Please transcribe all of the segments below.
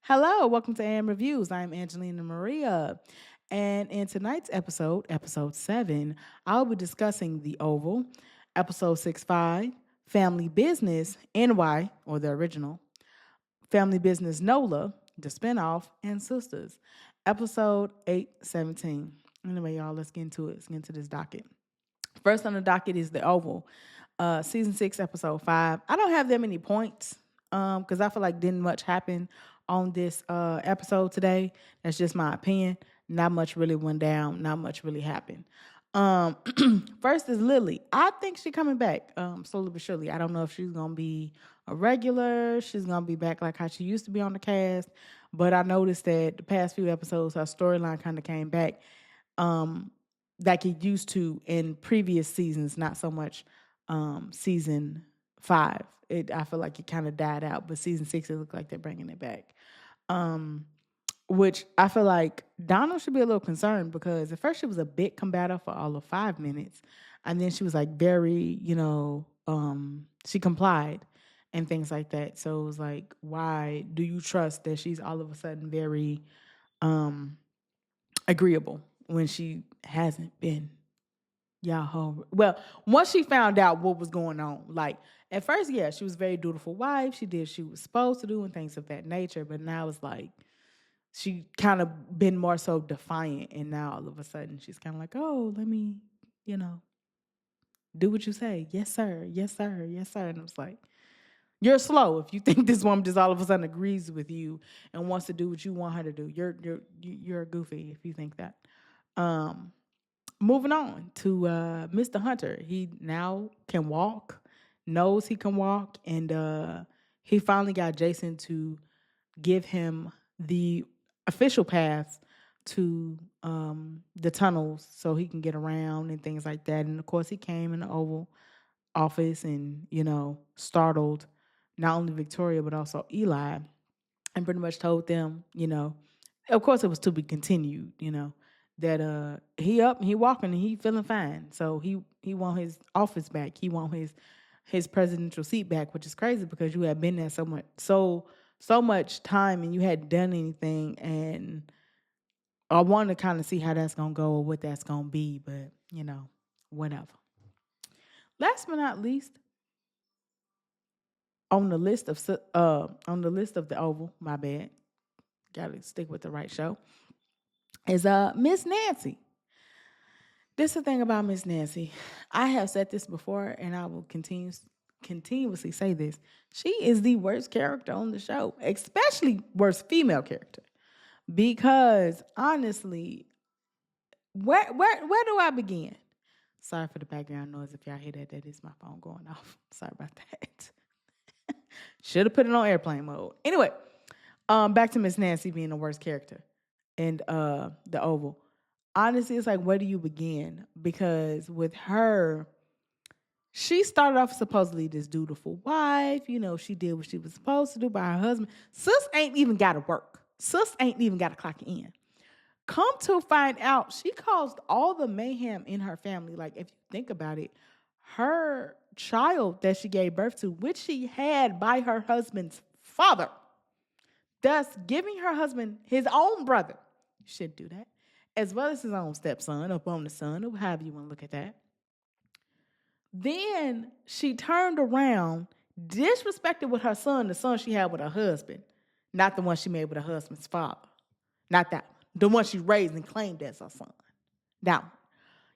Hello, welcome to AM Reviews. I'm Angelina Maria. And in tonight's episode 7, I'll be discussing The Oval, episode 6-5, Family Business, NY, or the original, Family Business NOLA, the spinoff, and Sistas, episode 817. Anyway, y'all, let's get into it. Let's get into this docket. First on the docket is The Oval, season 6, episode 5. I don't have that many points because I feel like didn't much happen on this episode today. That's just my opinion. Not much really went down. Not much really happened. Um, First is Lily. I think she's coming back slowly but surely. I don't know if she's gonna be a regular. She's gonna be back like how she used to be on the cast. But I noticed that the past few episodes, her storyline kind of came back. Um, like it used to in previous seasons, not so much season 5. I feel like it kind of died out, but season 6 it looked like they're bringing it back. Um, which I feel like Donald should be a little concerned because at first she was a bit combative for all of 5 minutes, and then she was like very, she complied and things like that. So it was like, why do you trust that she's all of a sudden very um agreeable when she hasn't been? Well, once she found out what was going on, like at first, yeah, she was a very dutiful wife. She did what she was supposed to do and things of that nature. But now it's like she kind of been more so defiant, and now all of a sudden she's kind of like, oh, let me, you know, do what you say. Yes, sir. Yes, sir. Yes, sir. And I was like, you're slow if you think this woman just all of a sudden agrees with you and wants to do what you want her to do. You're goofy if you think that. Um, Moving on to Mr. Hunter. He now can walk, knows he can walk, and he finally got Jason to give him the official paths to the tunnels so he can get around and things like that. And of course, he came in the Oval Office and, startled not only Victoria but also Eli and pretty much told them, of course it was to be continued, that he up and he walking and he feeling fine. So he want his office back. He want his presidential seat back, which is crazy because you had been there so much time and you hadn't done anything. And I want to kind of see how that's gonna go or what that's gonna be, but whatever. Last but not least, on the list of the Oval, my bad, gotta stick with the right show, is Miss Nancy. This is the thing about Miss Nancy. I have said this before, and I will continuously say this. She is the worst character on the show, especially worst female character. Because honestly, where do I begin? Sorry for the background noise. If y'all hear that, that is my phone going off. Sorry about that. Should have put it on airplane mode. Anyway, back to Miss Nancy being the worst character in the Oval. Honestly, it's like, where do you begin? Because with her, she started off supposedly this dutiful wife. She did what she was supposed to do by her husband. Sis ain't even got to work. Sis ain't even got to clock in. Come to find out, she caused all the mayhem in her family. Like, if you think about it, her child that she gave birth to, which she had by her husband's father, thus giving her husband his own brother, you shouldn't do that, as well as his own stepson or bonus son, or however you want to look at that. Then she turned around, disrespected with her son, the son she had with her husband, not the one she made with her husband's father. Not that one. The one she raised and claimed as her son. That one.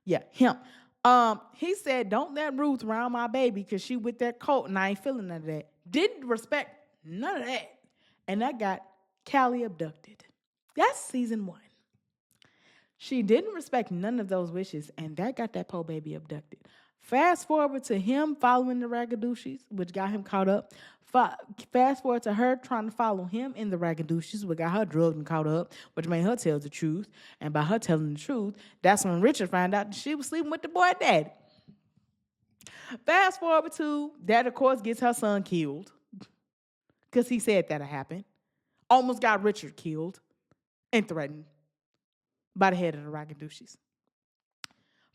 Yeah, him. He said, don't let Ruth around my baby because she with that coat and I ain't feeling none of that. Didn't respect none of that. And that got Callie abducted. That's season 1. She didn't respect none of those wishes, and that got that poor baby abducted. Fast forward to him following the Ragadushis, which got him caught up. Fast forward to her trying to follow him in the Ragadushis, which got her drugged and caught up, which made her tell the truth. And by her telling the truth, that's when Richard found out that she was sleeping with the boy daddy. Fast forward to that, of course, gets her son killed because he said that'll happen. Almost got Richard killed and threatened by the head of the Ragadushis.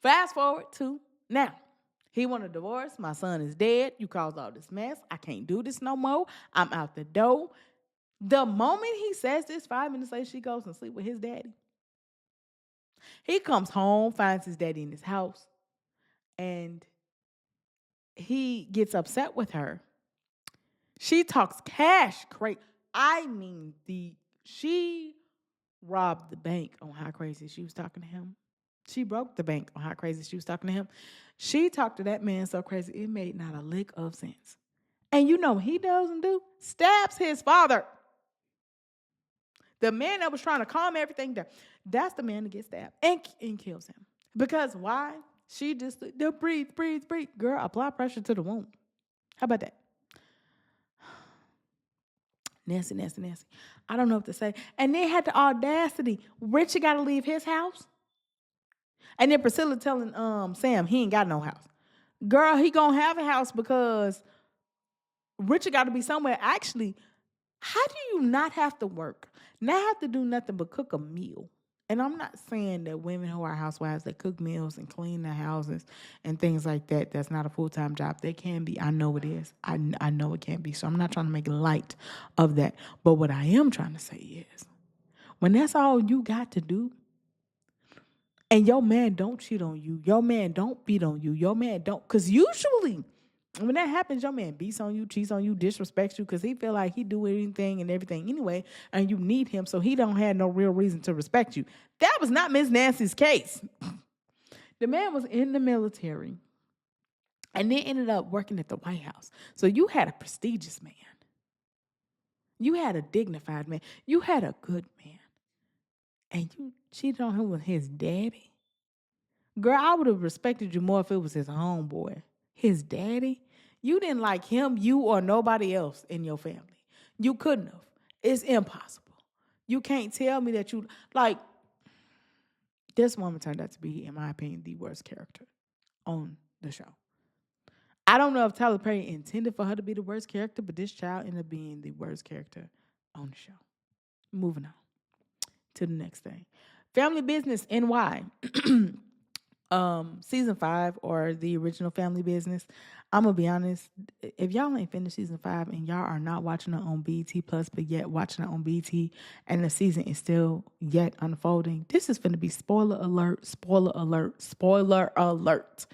Fast forward to now. He want a divorce. My son is dead. You caused all this mess. I can't do this no more. I'm out the door. The moment he says this, 5 minutes later, she goes and sleep with his daddy. He comes home, finds his daddy in his house, and he gets upset with her. She talks cash crazy. I mean, she robbed the bank on how crazy she was talking to him. She broke the bank on how crazy she was talking to him. She talked to that man so crazy it made not a lick of sense. And you know what he doesn't do? Stabs his father. The man that was trying to calm everything down. That's the man that gets stabbed and kills him. Because why? She just breathe. Girl, apply pressure to the wound. How about that? Nasty. I don't know what to say. And they had the audacity. Richard got to leave his house. And then Priscilla telling Sam he ain't got no house. Girl, he gonna have a house because Richard got to be somewhere. Actually, how do you not have to work? Not have to do nothing but cook a meal. And I'm not saying that women who are housewives that cook meals and clean their houses and things like that, that's not a full-time job. They can be. I know it is. I know it can be. So I'm not trying to make light of that. But what I am trying to say is, when that's all you got to do, and your man don't cheat on you, your man don't beat on you, your man don't, because usually when that happens, your man beats on you, cheats on you, disrespects you because he feel like he do anything and everything anyway, and you need him, so he don't have no real reason to respect you. That was not Miss Nancy's case. The man was in the military and then ended up working at the White House. So you had a prestigious man. You had a dignified man. You had a good man. And you cheated on him with his daddy? Girl, I would have respected you more if it was his homeboy. His daddy? You didn't like him, you, or nobody else in your family. You couldn't have. It's impossible. You can't tell me that you, like, this woman turned out to be, in my opinion, the worst character on the show. I don't know if Tyler Perry intended for her to be the worst character, but this child ended up being the worst character on the show. Moving on to the next thing. Family Business NY. Season 5 or the original Family Business. I'm gonna be honest, if y'all ain't finished season 5 and y'all are not watching it on BT Plus, but yet watching it on BT, and the season is still yet unfolding, this is gonna be spoiler alert.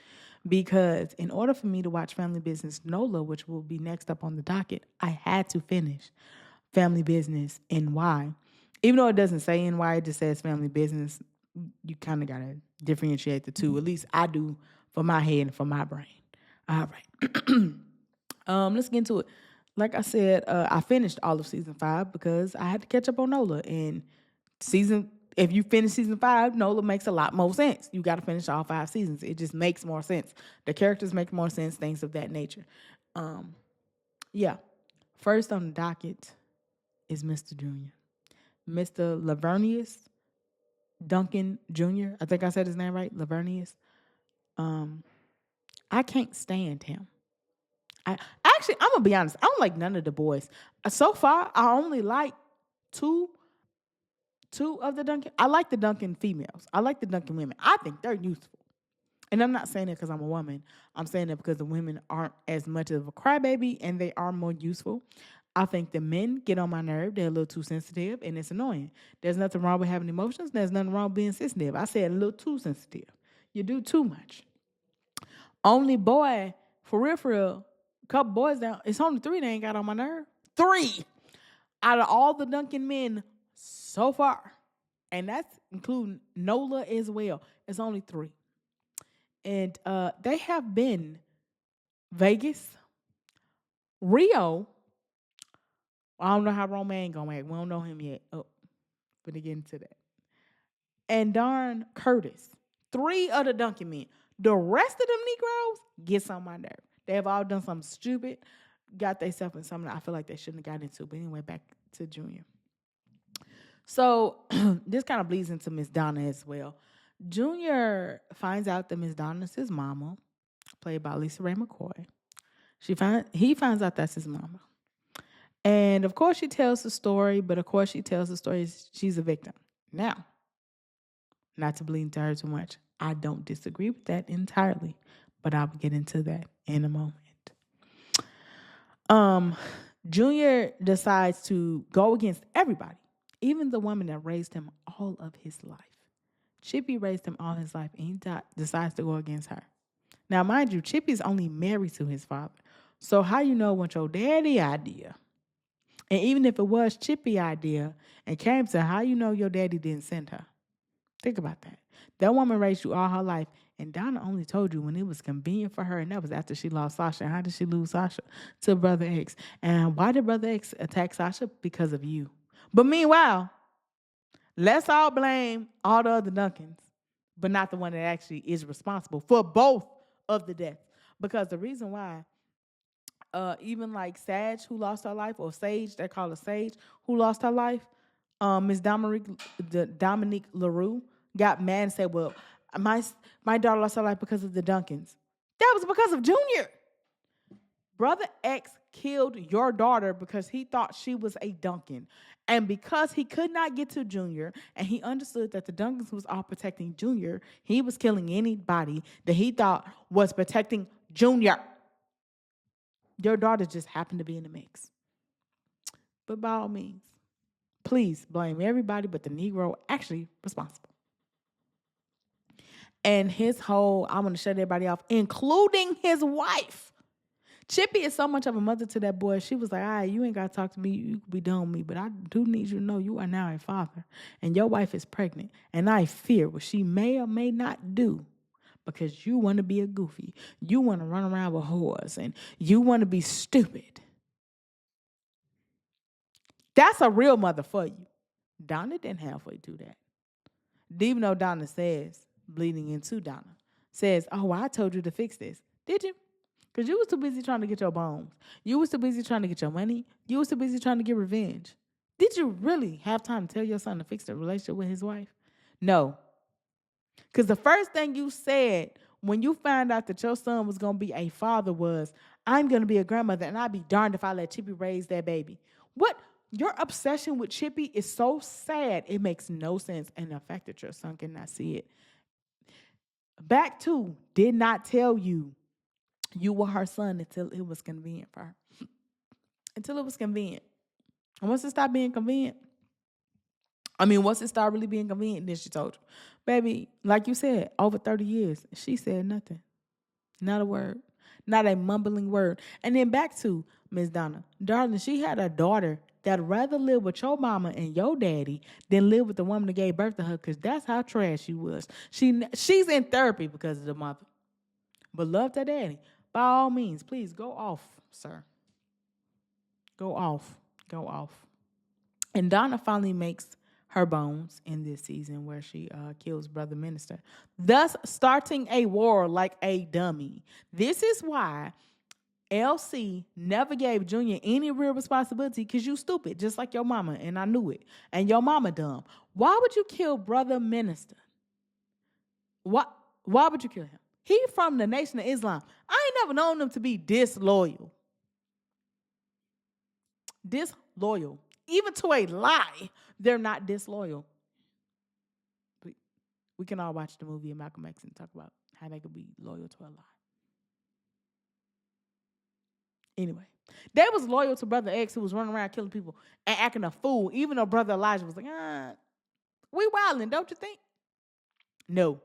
Because in order for me to watch Family Business NOLA, which will be next up on the docket, I had to finish Family Business NY. Even though it doesn't say NY, it just says Family Business. You kind of got to differentiate the two. At least I do for my head and for my brain. All right. Let's get into it. Like I said, I finished all of season 5 because I had to catch up on NOLA. And if you finish season 5, NOLA makes a lot more sense. You got to finish all 5 seasons. It just makes more sense. The characters make more sense, things of that nature. Yeah. First on the docket is Mr. Jr. Mr. Lavernius Duncan Jr. I think I said his name right, Lavernius. I can't stand him. I'm gonna be honest. I don't like none of the boys. So far, I only like two of the Duncan. I like the Duncan females. I like the Duncan women. I think they're useful. And I'm not saying that because I'm a woman. I'm saying that because the women aren't as much of a crybaby and they are more useful. I think the men get on my nerve. They're a little too sensitive and it's annoying. There's nothing wrong with having emotions. There's nothing wrong with being sensitive. I said a little too sensitive. You do too much. Only boy, for real, a couple boys down. It's only 3 that ain't got on my nerve. 3 out of all the Duncan men so far. And that's including NOLA as well. It's only 3. And they have been Vegas, Rio. I don't know how Romain gonna act. We don't know him yet. Oh, but to get into that. And darn Curtis. 3 of the Duncan men. The rest of them Negroes gets on my nerve. They have all done something stupid, got themselves in something I feel like they shouldn't have got into. But anyway, back to Junior. So this kind of bleeds into Miss Donna as well. Junior finds out that Miss Donna's his mama, played by Lisa Ray McCoy. He finds out that's his mama. And of course she tells the story, but of course she tells the story she's a victim. Now, not to bleed into her too much, I don't disagree with that entirely, but I'll get into that in a moment. Junior decides to go against everybody, even the woman that raised him all of his life. Chippy raised him all his life, and he decides to go against her. Now, mind you, Chippy's only married to his father. So how you know what your daddy idea? And even if it was Chippy idea and came to her, how you know your daddy didn't send her? Think about that. That woman raised you all her life, and Donna only told you when it was convenient for her, and that was after she lost Sasha. And how did she lose Sasha? To Brother X. And why did Brother X attack Sasha? Because of you. But meanwhile, let's all blame all the other Duncans, but not the one that actually is responsible for both of the deaths. Because the reason why, even like Sage, who lost her life, or Sage, they call her Sage, who lost her life, Miss Dominique LaRue got mad and said, well, my daughter lost her life because of the Duncans. That was because of Junior. Brother X killed your daughter because he thought she was a Duncan. And because he could not get to Junior, and he understood that the Duncans was all protecting Junior, he was killing anybody that he thought was protecting Junior. Your daughter just happened to be in the mix. But by all means, please blame everybody but the Negro actually responsible. And his whole, I want to shut everybody off, including his wife. Chippy is so much of a mother to that boy. She was like, all right, you ain't got to talk to me. You can be done with me. But I do need you to know you are now a father. And your wife is pregnant. And I fear what she may or may not do because you want to be a goofy. You want to run around with whores. And you want to be stupid. That's a real mother for you. Donna didn't halfway do that. Even though Donna says, bleeding into Donna, says, oh, well, I told you to fix this. Did you? Because you was too busy trying to get your bones. You was too busy trying to get your money. You was too busy trying to get revenge. Did you really have time to tell your son to fix the relationship with his wife? No. Because the first thing you said when you found out that your son was going to be a father was, I'm going to be a grandmother, and I'd be darned if I let Chippy raise that baby. What? Your obsession with Chippy is so sad, it makes no sense. And the fact that your son cannot see it. Back to, did not tell you you were her son until it was convenient for her. Until it was convenient. And once it stopped being convenient, once it started really being convenient, then she told you. Baby, like you said, over 30 years, she said nothing. Not a word. Not a mumbling word. And then back to Miss Donna. Darling, she had a daughter that'd rather live with your mama and your daddy than live with the woman that gave birth to her, because that's how trash she was. She's in therapy because of the mother. But love to daddy. By all means, please go off, sir. Go off. Go off. And Donna finally makes her bones in this season where she kills Brother Minister, thus starting a war like a dummy. This is why LC never gave Junior any real responsibility, because you stupid, just like your mama, and I knew it. And your mama dumb. Why would you kill Brother Minister? Why would you kill him? He from the Nation of Islam. I ain't never known them to be disloyal. Disloyal. Even to a lie, they're not disloyal. We can all watch the movie of Malcolm X and talk about how they could be loyal to a lie. Anyway, they was loyal to Brother X, who was running around killing people and acting a fool, even though Brother Elijah was like, we wilding, don't you think? No.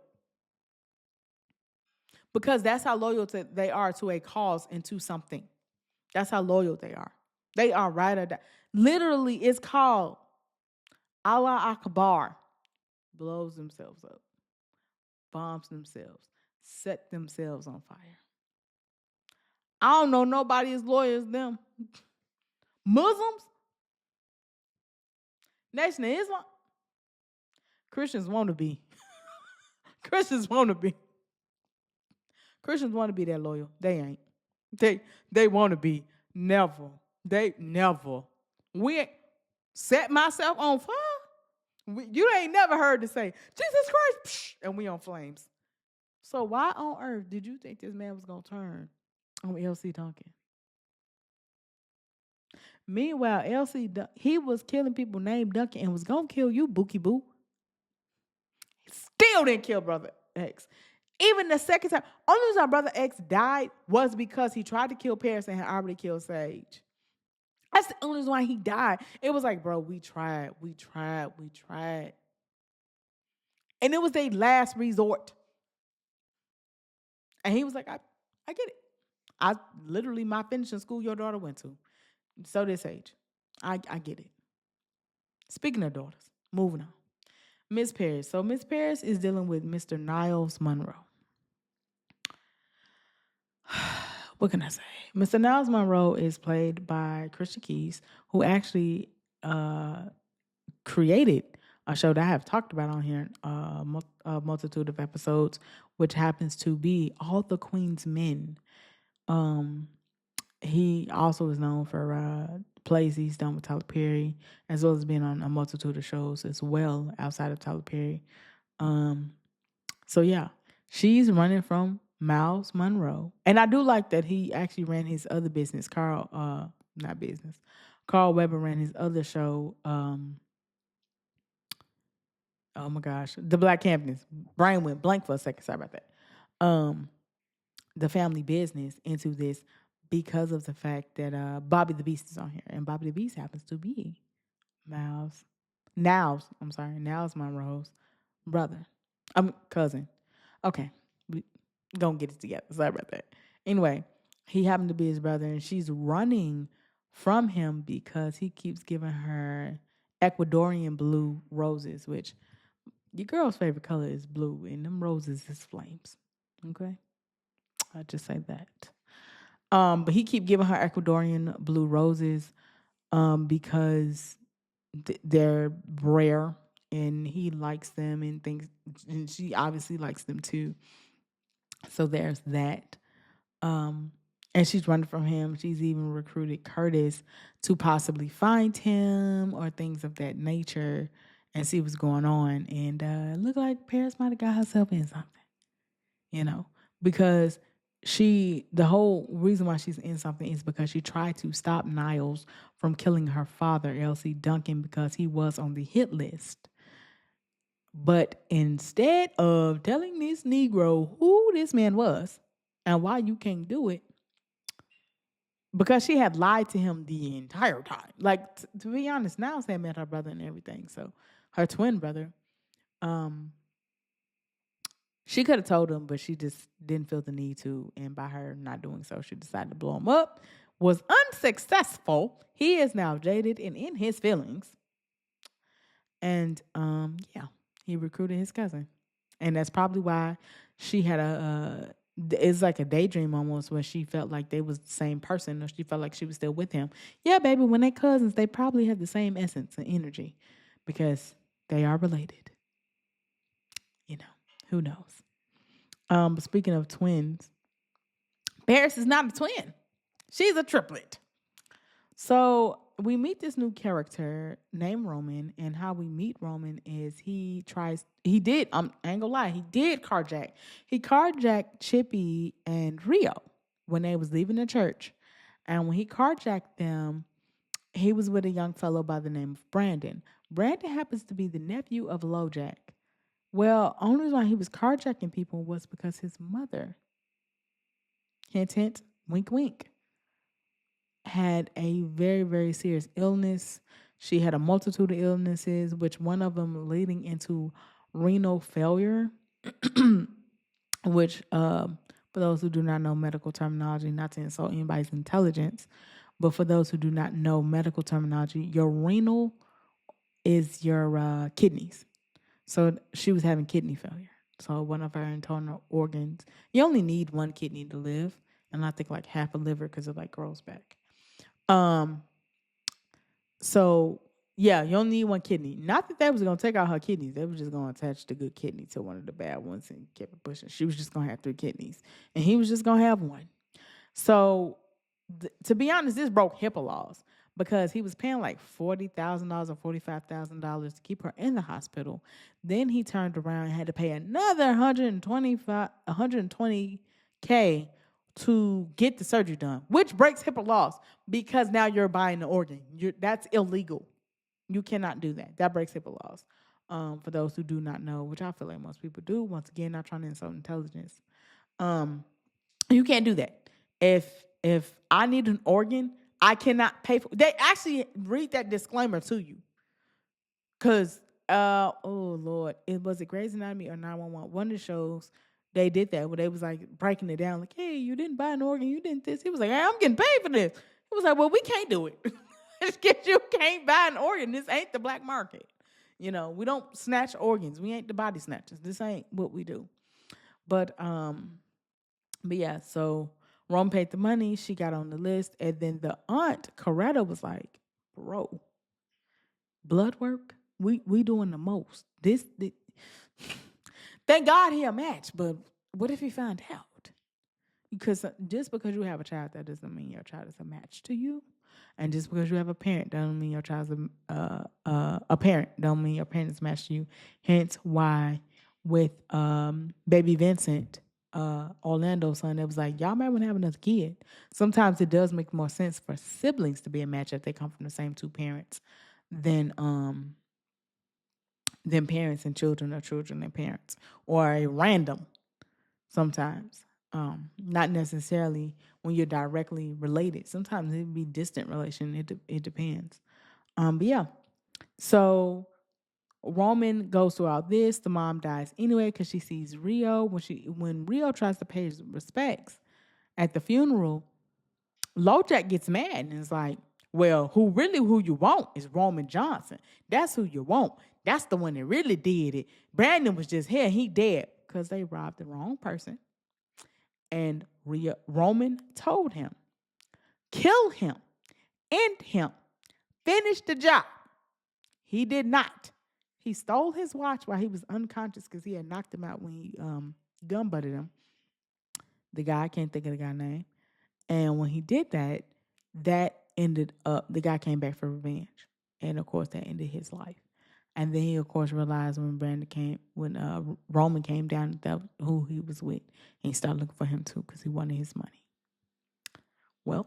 Because that's how loyal they are to a cause and to something. That's how loyal they are. They are right or die. Literally, it's called Allah Akbar. Blows themselves up. Bombs themselves. Set themselves on fire. I don't know nobody as loyal as them. Muslims? Nation of Islam? Christians want to be. Christians want to be. Christians want to be that loyal. They ain't. They want to be. Never. They never. We ain't set myself on fire. You ain't never heard to say, Jesus Christ, and we on flames. So why on earth did you think this man was going to turn on L.C. Duncan? Meanwhile, he was killing people named Duncan and was going to kill you, Bookie Boo. Still didn't kill Brother X. Even the second time. Only reason Brother X died was because he tried to kill Paris and had already killed Sage. That's the only reason why he died. It was like, bro, we tried. And it was their last resort. And he was like, I get it. I literally my finishing school your daughter went to. So this age. I get it. Speaking of daughters, moving on. Miss Paris. So Miss Paris is dealing with Mr. Niles Monroe. What can I say? Mr. Niles Monroe is played by Christian Keys, who actually created a show that I have talked about on here, a multitude of episodes, which happens to be All the Queen's Men. He also is known for plays he's done with Tyler Perry, as well as being on a multitude of shows as well outside of Tyler Perry. So yeah, she's running from Miles Monroe, and I do like that he actually ran his other business. Carl Weber ran his other show. Oh my gosh, the Black Campness. Brain went blank for a second. Sorry about that. The family business into this because of the fact that Bobby the Beast is on here, and Bobby the Beast happens to be Niles Monroe's brother. Cousin. Okay, we gonna get it together. Sorry about that. Anyway, he happened to be his brother, and she's running from him because he keeps giving her Ecuadorian blue roses, which your girl's favorite color is blue, and them roses is flames. Okay, I'll just say that. But he keep giving her Ecuadorian blue roses, because they're rare, and he likes them and things, and she obviously likes them too. So there's that. And she's running from him. She's even recruited Curtis to possibly find him or things of that nature and see what's going on. And look like Paris might have got herself in something, because the whole reason why she's in something is because she tried to stop Niles from killing her father, Elsie Duncan, because he was on the hit list. But instead of telling this Negro who this man was and why you can't do it, because she had lied to him the entire time. Like, to be honest, Niles had met her brother and everything. So her twin brother, she could have told him, but she just didn't feel the need to. And by her not doing so, she decided to blow him up. Was unsuccessful. He is now jaded and in his feelings. And yeah, he recruited his cousin. And that's probably why she had it's like a daydream almost, where she felt like they was the same person, or she felt like she was still with him. Yeah, baby, when they cousins, they probably have the same essence and energy because they are related. Who knows? But speaking of twins, Paris is not a twin. She's a triplet. So we meet this new character named Roman, and how we meet Roman is I ain't gonna lie, he did carjack. He carjacked Chippy and Rio when they was leaving the church. And when he carjacked them, he was with a young fellow by the name of Brandon. Brandon happens to be the nephew of LoJack. Well, only reason why he was carjacking people was because his mother, hint, hint, wink, wink, had a very, very serious illness. She had a multitude of illnesses, which one of them leading into renal failure, which, for those who do not know medical terminology, not to insult anybody's intelligence, but for those who do not know medical terminology, your renal is your kidneys. So she was having kidney failure. So one of her internal organs, you only need one kidney to live, and I think like half a liver because it like grows back. So yeah, you only need one kidney. Not that they was gonna take out her kidneys. They were just gonna attach the good kidney to one of the bad ones and keep it pushing. She was just gonna have 3 kidneys, and he was just gonna have one. So to be honest, this broke HIPAA laws because he was paying like $40,000 or $45,000 to keep her in the hospital. Then he turned around and had to pay another $120K to get the surgery done, which breaks HIPAA laws because now you're buying the organ. That's illegal. You cannot do that. That breaks HIPAA laws. For those who do not know, which I feel like most people do. Once again, not trying to insult intelligence. You can't do that. If I need an organ, I cannot pay for. They actually read that disclaimer to you, cause oh Lord, it was it Grey's Anatomy or 911. One of the shows they did that where they was like breaking it down, like, hey, you didn't buy an organ, you didn't this. He was like, hey, I'm getting paid for this. It was like, well, we can't do it. You can't buy an organ. This ain't the black market. We don't snatch organs. We ain't the body snatchers. This ain't what we do. But yeah, so Rome paid the money. She got on the list, and then the aunt Coretta was like, "Bro, blood work. We doing the most. Thank God he a match, but what if he found out? Because just because you have a child, that doesn't mean your child is a match to you, and just because you have a parent, doesn't mean your child's a parent. Don't mean your parent is a match to you. Hence, why with baby Vincent, Orlando's son, it was like, y'all might want to have another kid. Sometimes it does make more sense for siblings to be a match if they come from the same two parents than parents and children or children and parents, or a random sometimes. Not necessarily when you're directly related. Sometimes it would be distant relation. It depends. But yeah. So Roman goes through all this. The mom dies anyway because she sees Rio. When Rio tries to pay his respects at the funeral, LoJack gets mad and is like, well, who you want is Roman Johnson. That's who you want. That's the one that really did it. Brandon was just here. He dead because they robbed the wrong person. And Roman told him, kill him, end him, finish the job. He did not. He stole his watch while he was unconscious because he had knocked him out when he gun butted him. The guy, I can't think of the guy's name. And when he did that, that ended up, the guy came back for revenge. And of course, that ended his life. And then he, of course, realized when Roman came down, that who he was with. And he started looking for him too because he wanted his money. Well,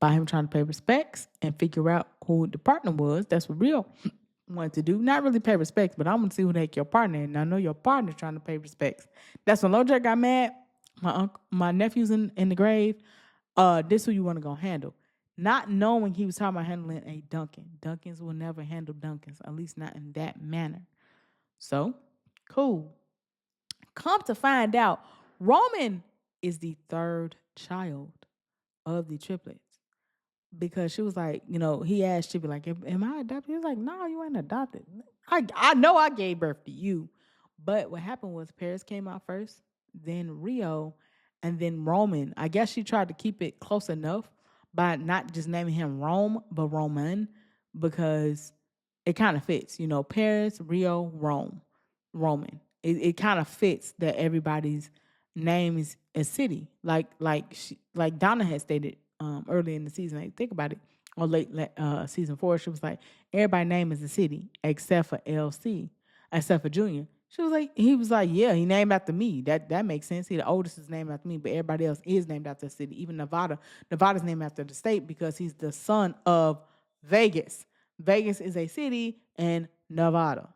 by him trying to pay respects and figure out who the partner was, that's what Rio wanted to do. Not really pay respects, but I want to see who the heck your partner is. And I know your partner's trying to pay respects. That's when LoJack got mad. My nephew's in the grave. This who you want to go handle. Not knowing he was talking about handling a Duncan. Duncans will never handle Duncans, at least not in that manner. So, cool. Come to find out, Roman is the third child of the triplets. Because she was like, he asked, she'd be like, am I adopted? He was like, no, you ain't adopted. I know I gave birth to you. But what happened was Paris came out first, then Rio, and then Roman. I guess she tried to keep it close enough by not just naming him Rome, but Roman, because it kind of fits. Paris, Rio, Roman. It kind of fits that everybody's name is a city. Like Donna had stated early in the season. Like, think about it. Or late season 4, she was like, everybody's name is a city except for LC, except for Junior. He was like, yeah, he named after me. That makes sense. He the oldest is named after me, but everybody else is named after the city. Even Nevada. Nevada's named after the state because he's the son of Vegas. Vegas is a city in Nevada.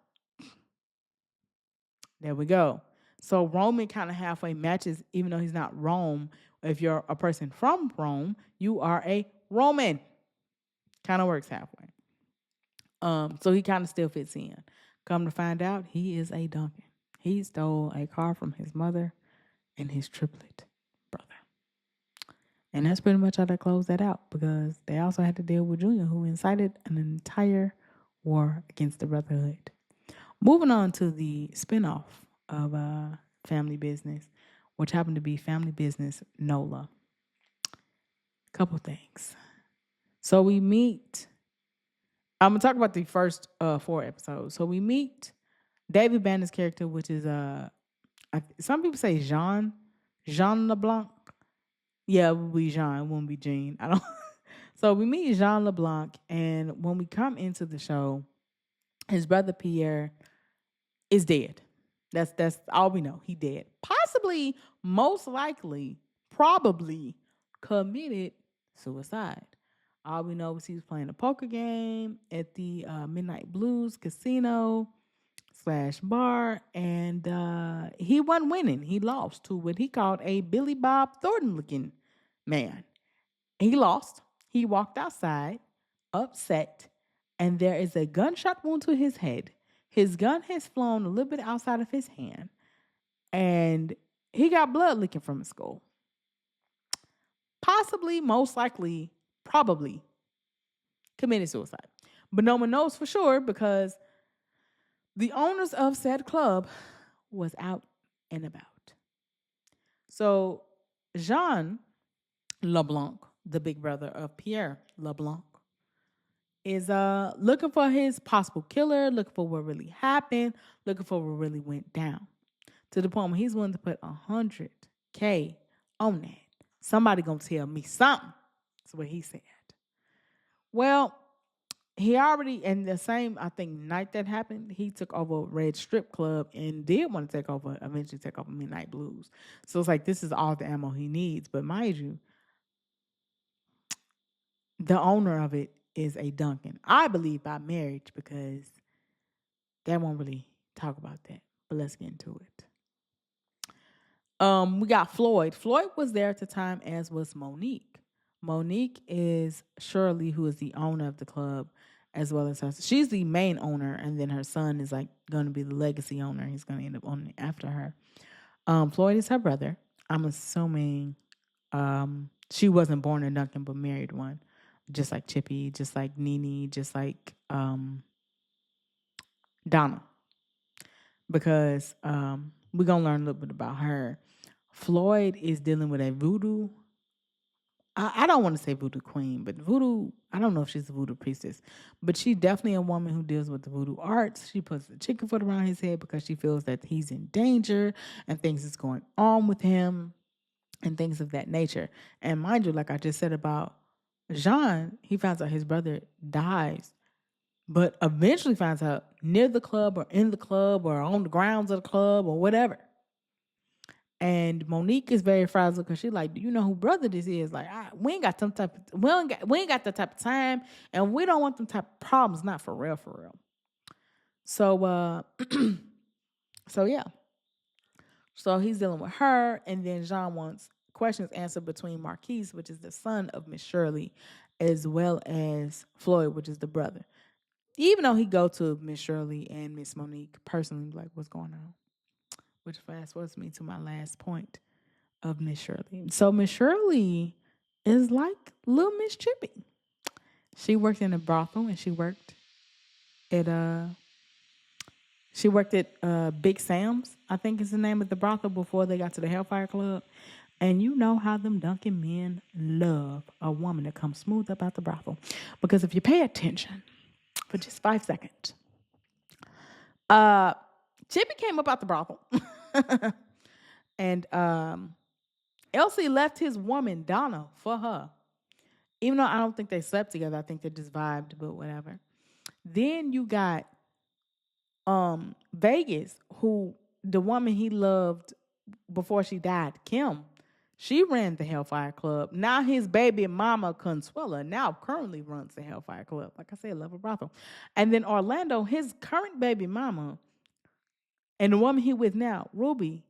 There we go. So Roman kind of halfway matches, even though he's not Rome. If you're a person from Rome, you are a Roman. Kind of works halfway. So he kind of still fits in. Come to find out, he is a Duncan. He stole a car from his mother and his triplet brother. And that's pretty much how they closed that out because they also had to deal with Junior, who incited an entire war against the Brotherhood. Moving on to the spinoff of Family Business, which happened to be Family Business NOLA. Couple things. So we meet... I'm going to talk about the first 4 episodes. So we meet David Banner's character, which is, some people say Jean LeBlanc. Yeah, it would be Jean. It wouldn't be Jean. So we meet Jean LeBlanc, and when we come into the show, his brother Pierre is dead. That's all we know. He dead. Possibly, most likely, probably committed suicide. All we know is he was playing a poker game at the Midnight Blues Casino / bar, and he wasn't winning. He lost to what he called a Billy Bob Thornton looking man. He lost. He walked outside, upset, and there is a gunshot wound to his head. His gun has flown a little bit outside of his hand, and he got blood leaking from his skull. Possibly, most likely, probably committed suicide. But no one knows for sure because the owners of said club was out and about. So Jean LeBlanc, the big brother of Pierre LeBlanc, is looking for his possible killer, looking for what really happened, looking for what really went down. To the point where he's willing to put $100K on that. Somebody gonna tell me something. That's what he said. Well, he already, in the same, I think, night that happened, he took over Red Strip Club and did want to eventually take over Midnight Blues. So it's like, this is all the ammo he needs. But mind you, the owner of it is a Duncan. I believe by marriage because they won't really talk about that. But let's get into it. We got Floyd. Floyd was there at the time, as was Monique. Monique is Shirley, who is the owner of the club, as well as her. She's the main owner, and then her son is like going to be the legacy owner. He's going to end up owning after her. Floyd is her brother. I'm assuming she wasn't born a Duncan, but married one, just like Chippy, just like Nene, just like Donna. Because we're going to learn a little bit about her. Floyd is dealing with a voodoo. I don't want to say voodoo queen, but voodoo, I don't know if she's a voodoo priestess, but she's definitely a woman who deals with the voodoo arts. She puts the chicken foot around his head because she feels that he's in danger and things is going on with him and things of that nature. And mind you, like I just said about Jean, he finds out his brother dies, but eventually finds out near the club or in the club or on the grounds of the club or whatever. And Monique is very frazzled because she's like, do you know who brother this is? Like, we ain't got some type of, we ain't got that type of time, and we don't want them type of problems, not for real, for real. So, so yeah. So he's dealing with her, and then Jean wants questions answered between Marquise, which is the son of Miss Shirley, as well as Floyd, which is the brother. Even though he go to Miss Shirley and Miss Monique personally, like, what's going on? Which fast forwards me to my last point of Miss Shirley. So Miss Shirley is like little Miss Chippy. She worked in a brothel, and she worked at Big Sam's, I think is the name of the brothel, before they got to the Hellfire Club. And you know how them Duncan men love a woman that comes smooth up out the brothel. Because if you pay attention for just 5 seconds, Chippy came up out the brothel. And Elsie left his woman, Donna, for her. Even though I don't think they slept together. I think they just vibed, but whatever. Then you got Vegas, who the woman he loved before she died, Kim. She ran the Hellfire Club. Now his baby mama, Consuela, now currently runs the Hellfire Club. Like I said, love a brothel. And then Orlando, his current baby mama, and the woman he with now, Ruby,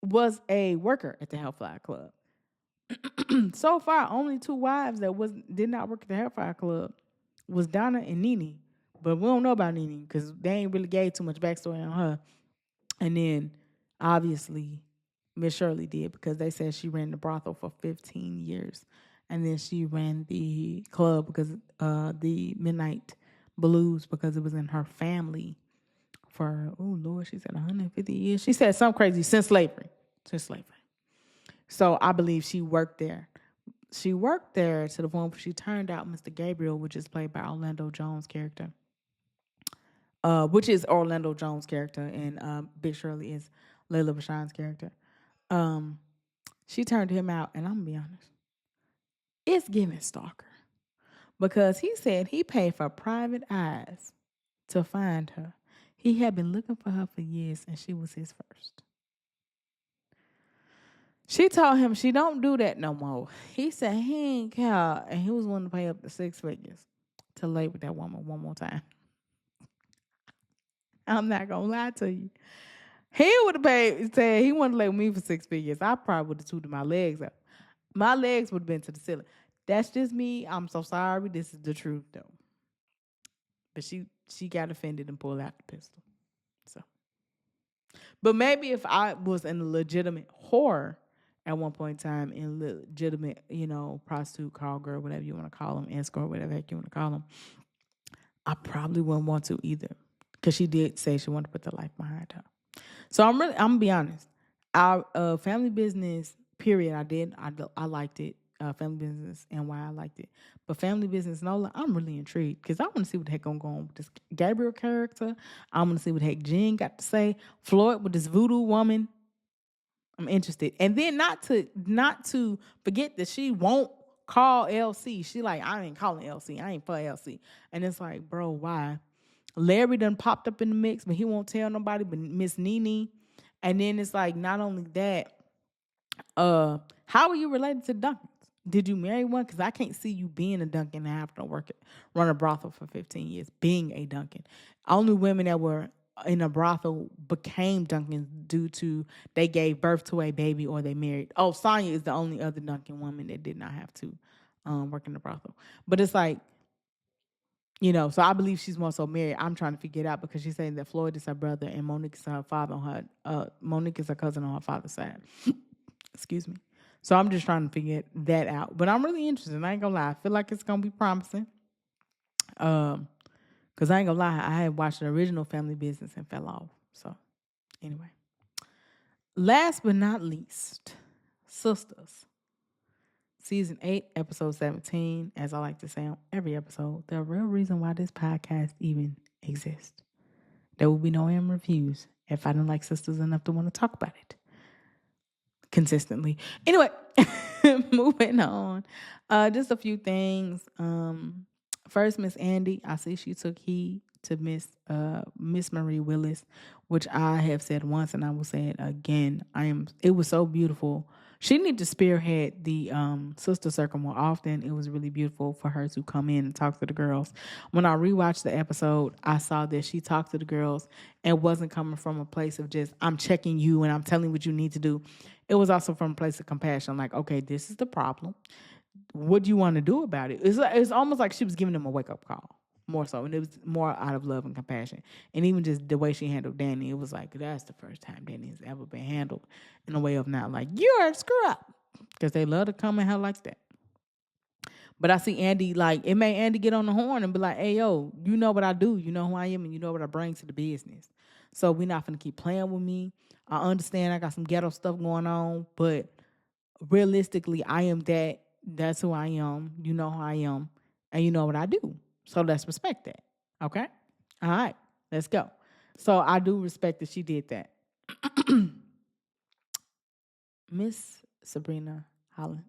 was a worker at the Hellfire Club. So far, only 2 wives that did not work at the Hellfire Club was Donna and Nene. But we don't know about Nene because they ain't really gave too much backstory on her. And then, obviously, Miss Shirley did because they said she ran the brothel for 15 years. And then she ran the club because the Midnight Blues because it was in her family for, oh, Lord, she said 150 years. She said something crazy since slavery. So I believe she worked there. She worked there to the point where she turned out Mr. Gabriel, which is played by Orlando Jones' character. Which is Orlando Jones' character, and Big Shirley is Layla Bashan's character. She turned him out, and I'm going to be honest, it's giving stalker. Because he said he paid for private eyes to find her. He had been looking for her for years, and she was his first. She told him she don't do that no more. He said he ain't care, and he was willing to pay up to 6 figures to lay with that woman one more time. I'm not going to lie to you. He would have said he wanted to lay with me for 6 figures. I probably would have tooted my legs up. My legs would have been to the ceiling. That's just me. I'm so sorry. This is the truth though. But she got offended and pulled out the pistol. So, but maybe if I was in a legitimate whore at one point in time, in legitimate, prostitute, call girl, whatever you want to call them, escort, whatever the heck you want to call them, I probably wouldn't want to either, because she did say she wanted to put the life behind her. So I'm gonna be honest. Our family business period, I liked it. Family business and why I liked it, but family business NOLA, I'm really intrigued because I want to see what the heck gonna go on with this Gabriel character. I want to see what the heck Jen got to say. Floyd with this voodoo woman. I'm interested, and then not to forget that she won't call LC. She like, I ain't calling LC. I ain't for LC, and it's like, bro, why? Larry done popped up in the mix, but he won't tell nobody but Miss Nene. And then it's like, not only that, how are you related to Duncans? Did you marry one? Because I can't see you being a Duncan and have to run a brothel for 15 years, being a Duncan. Only women that were in a brothel became Duncans due to they gave birth to a baby or they married. Oh, Sonya is the only other Duncan woman that did not have to work in the brothel. But it's like, so I believe she's more so married. I'm trying to figure it out because she's saying that Floyd is her brother and Monique is her father on her. Monique is her cousin on her father's side. Excuse me. So I'm just trying to figure that out. But I'm really interested. I ain't gonna lie. I feel like it's gonna be promising. Cause I ain't gonna lie. I had watched the original Family Business and fell off. So anyway, last but not least, Sistas. Season 8, episode 17, as I like to say on every episode, the real reason why this podcast even exists. There will be no reviews if I don't like Sistas enough to want to talk about it consistently. Anyway, moving on. Just a few things. First, Miss Andy, I see she took heed to Miss Marie Willis, which I have said once and I will say it again. It was so beautiful. She needed to spearhead the sister circle more often. It was really beautiful for her to come in and talk to the girls. When I rewatched the episode, I saw that she talked to the girls and wasn't coming from a place of just, I'm checking you and I'm telling you what you need to do. It was also from a place of compassion, like, okay, this is the problem. What do you want to do about it? It's almost like she was giving them a wake-up call, more so. And it was more out of love and compassion. And even just the way she handled Danny, it was like, that's the first time Danny has ever been handled in a way of not like, you're a screw up. Because they love to come in her like that. But I see Andy, like, it made Andy get on the horn and be like, hey, yo, you know what I do. You know who I am and you know what I bring to the business. So we're not going to keep playing with me. I understand I got some ghetto stuff going on, but realistically, I am that. That's who I am. You know who I am. And you know what I do. So let's respect that. Okay? All right. Let's go. So I do respect that she did that. Miss Sabrina Holland.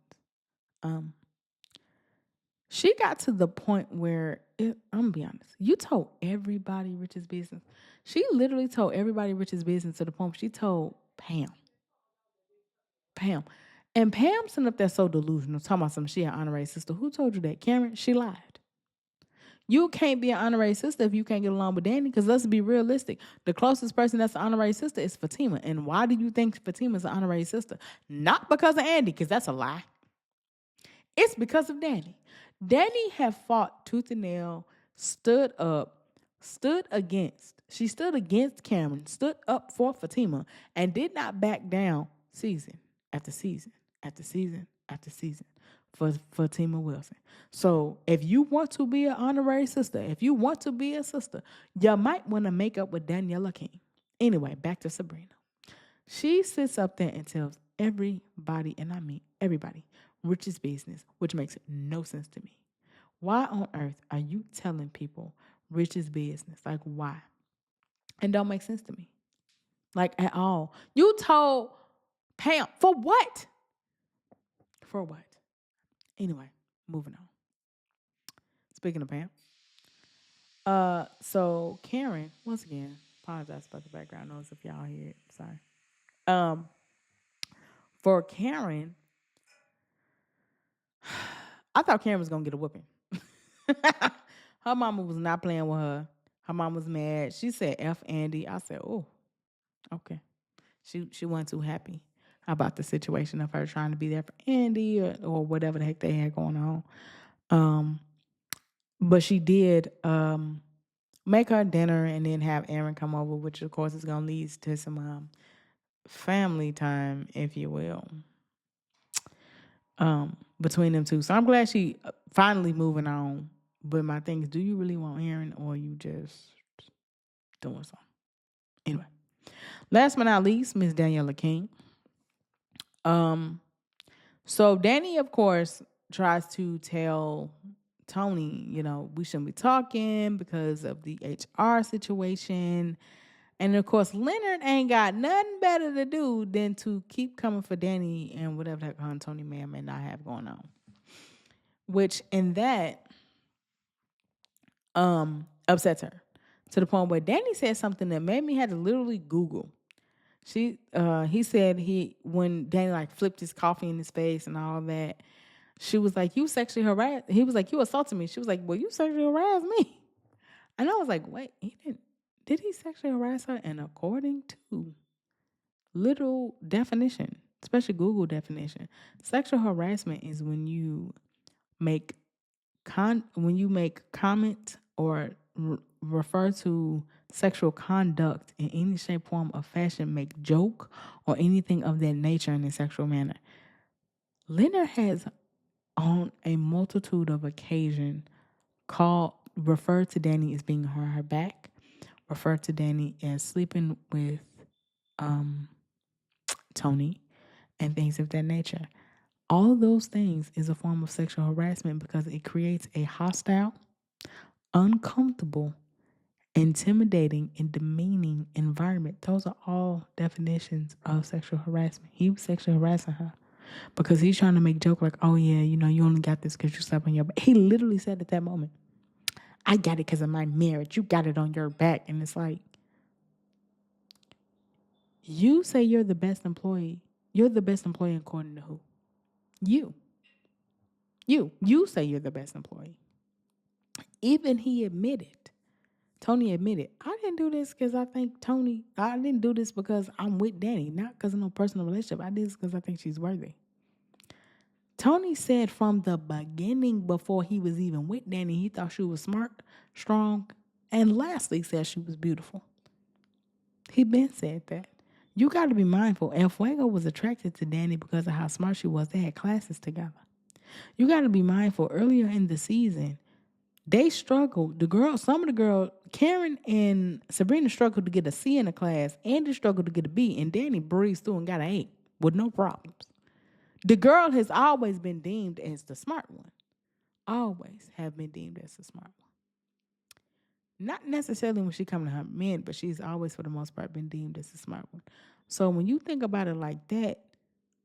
She got to the point where, I'm going to be honest, you told everybody Rich's business. She literally told everybody Rich's business to the point where she told Pam. And Pam sitting up there so delusional, talking about some she an honorary sister. Who told you that? Karen? She lied. You can't be an honorary sister if you can't get along with Danny, because let's be realistic. The closest person that's an honorary sister is Fatima. And why do you think Fatima's an honorary sister? Not because of Andy, because that's a lie. It's because of Danny. Danny had fought tooth and nail, stood against Cameron, stood up for Fatima, and did not back down season after season after season after season for Fatima Wilson. So if you want to be an honorary sister, if you want to be a sister, you might want to make up with Daniela King. Anyway, back to Sabrina. She sits up there and tells everybody, and I mean everybody, Rich's business, which makes no sense to me. Why on earth are you telling people Rich's business? Like, why? And don't make sense to me. Like, at all. You told Pam, for what? For what? Anyway, moving on. Speaking of Pam. So Karen, once again, apologize about the background noise if y'all hear it. Sorry. For Karen, I thought Karen was gonna get a whooping. Her mama was not playing with her. Her mom was mad. She said F Andy. I said, oh, okay. She wasn't too happy. about the situation of her trying to be there for Andy or whatever the heck they had going on. But she did make her dinner and then have Aaron come over, which of course is going to lead to some family time, if you will, between them two. So I'm glad she finally moving on. But my thing is, do you really want Aaron or are you just doing something? Anyway, last but not least, Miss Daniela King. So Danny, of course, tries to tell Tony, we shouldn't be talking because of the HR situation. And of course, Leonard ain't got nothing better to do than to keep coming for Danny and whatever the heck Tony may or may not have going on. Which in that upsets her to the point where Danny said something that made me have to literally Google. He said when Danny flipped his coffee in his face and all that, she was like, "You sexually harassed." He was like, "You assaulted me." She was like, "Well, you sexually harassed me." And I was like, "Wait, he didn't? Did he sexually harass her?" And according to little definition, especially Google definition, sexual harassment is when you make comment or refer to sexual conduct in any shape, form, or fashion, make joke or anything of that nature in a sexual manner. Leonard has, on a multitude of occasions, referred to Danny as being her back, referred to Danny as sleeping with Tony, and things of that nature. All those things is a form of sexual harassment because it creates a hostile, uncomfortable, intimidating, and demeaning environment. Those are all definitions of sexual harassment. He was sexually harassing her because he's trying to make joke like, "Oh yeah, you only got this because you slept on your back." He literally said at that moment, "I got it because of my marriage. You got it on your back." And it's like, you say you're the best employee. You're the best employee according to who? You. You say you're the best employee. Even Tony admitted, "I didn't do this because I didn't do this because I'm with Danny, not because of no personal relationship. I did this because I think she's worthy." Tony said from the beginning, before he was even with Danny, he thought she was smart, strong, and lastly said she was beautiful. He been said that. You got to be mindful. El Fuego was attracted to Danny because of how smart she was. They had classes together. You got to be mindful. Earlier in the season, they struggled. Some of the girls, Karen and Sabrina struggled to get a C in the class. Andy struggled to get a B, and Danny breezed through and got an A with no problems. The girl has always been deemed as the smart one. Always have been deemed as the smart one. Not necessarily when she comes to her men, but she's always, for the most part, been deemed as the smart one. So when you think about it like that,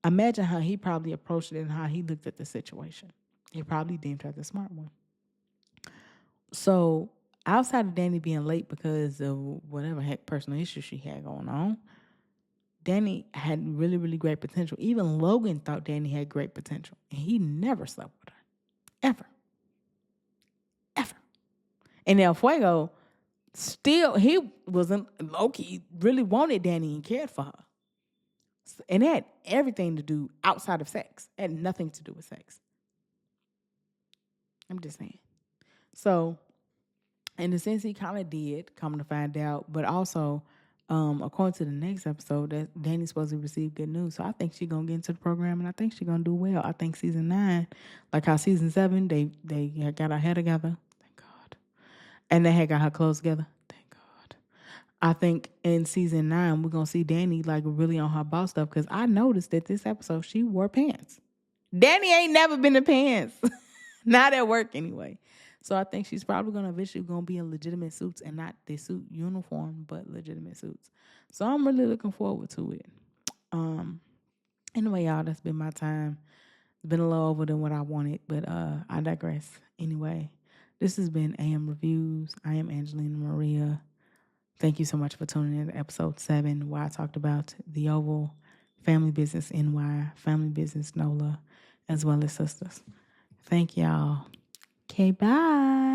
imagine how he probably approached it and how he looked at the situation. He probably deemed her the smart one. So outside of Danny being late because of whatever heck personal issues she had going on, Danny had really, really great potential. Even Logan thought Danny had great potential. And he never slept with her. Ever. And El Fuego, still, he wasn't low-key, really wanted Danny and cared for her. And it had everything to do outside of sex. It had nothing to do with sex. I'm just saying. So, in a sense, he kind of did, come to find out. But also, according to the next episode, that Danny's supposed to receive good news. So I think she's going to get into the program, and I think she's going to do well. I think season 9, like how season 7, they got her hair together. Thank God. And they had got her clothes together. Thank God. I think in season 9, we're going to see Danny really on her boss stuff, because I noticed that this episode, she wore pants. Danny ain't never been in pants. Not at work anyway. So I think she's probably going to eventually be in legitimate suits, and not the suit uniform, but legitimate suits. So I'm really looking forward to it. Anyway, y'all, that's been my time. It's been a little over than what I wanted, but I digress. Anyway, this has been AM Reviews. I am Angelina Maria. Thank you so much for tuning in to episode 7, where I talked about The Oval, Family Business NY, Family Business NOLA, as well as Sistas. Thank y'all. Okay, bye.